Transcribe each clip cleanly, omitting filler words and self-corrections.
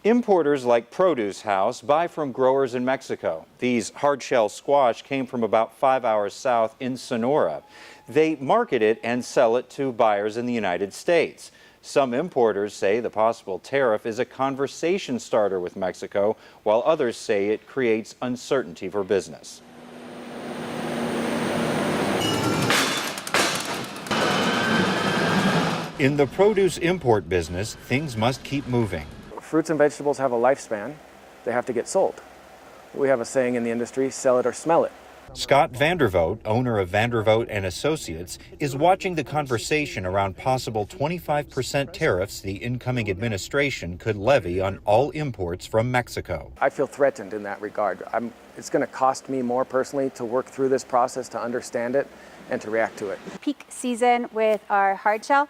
Importers like Produce House buy from growers in Mexico. These hard-shell squash came from about 5 hours south in Sonora. They market it and sell it to buyers in the United States. Some importers say the possible tariff is a conversation starter with Mexico, while others say it creates uncertainty for business. In the produce import business, things must keep moving. Fruits and vegetables have a lifespan. They have to get sold. We have a saying in the industry, sell it or smell it. Scott Vandervoot, owner of Vandervoot and Associates, is watching the conversation around possible 25% tariffs the incoming administration could levy on all imports from Mexico. I feel threatened in that regard. It's going to cost me more personally to work through this process, to understand it, and to react to it. Peak season with our hard shell,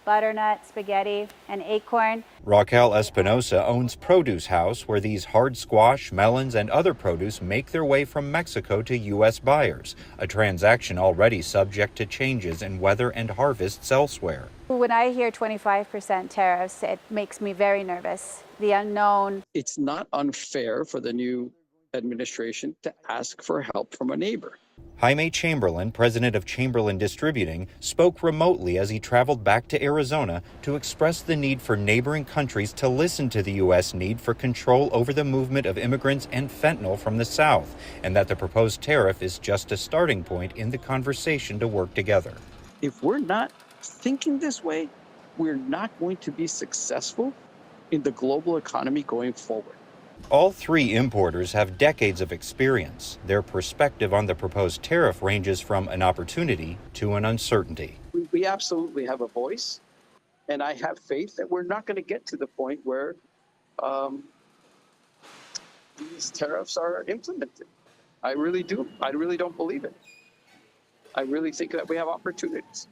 butternut, spaghetti, and acorn. Raquel Espinosa owns Produce House, where these hard squash, melons, and other produce make their way from Mexico to U.S. buyers, a transaction already subject to changes in weather and harvests elsewhere. When I hear 25% tariffs, it makes me very nervous. The unknown. It's not unfair for the new administration to ask for help from a neighbor. Jaime Chamberlain, president of Chamberlain Distributing, spoke remotely as he traveled back to Arizona to express the need for neighboring countries to listen to the U.S. need for control over the movement of immigrants and fentanyl from the South, and that the proposed tariff is just a starting point in the conversation to work together. If we're not thinking this way, we're not going to be successful in the global economy going forward. All three importers have decades of experience. Their perspective on the proposed tariff ranges from an opportunity to an uncertainty. We absolutely have a voice, and I have faith that we're not going to get to the point where these tariffs are implemented. I really do. I really don't believe it. I really think that we have opportunities.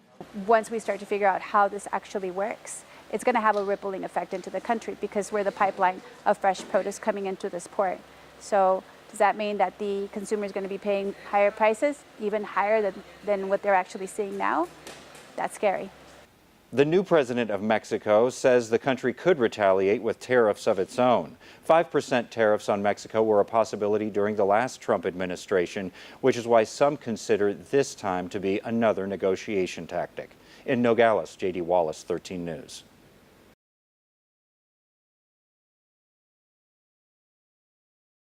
Once we start to figure out how this actually works, it's going to have a rippling effect into the country because we're the pipeline of fresh produce coming into this port. So does that mean that the consumer is going to be paying higher prices, even higher than what they're actually seeing now? That's scary. The new president of Mexico says the country could retaliate with tariffs of its own. 5% tariffs on Mexico were a possibility during the last Trump administration, which is why some consider this time to be another negotiation tactic. In Nogales, J.D. Wallace, 13 News.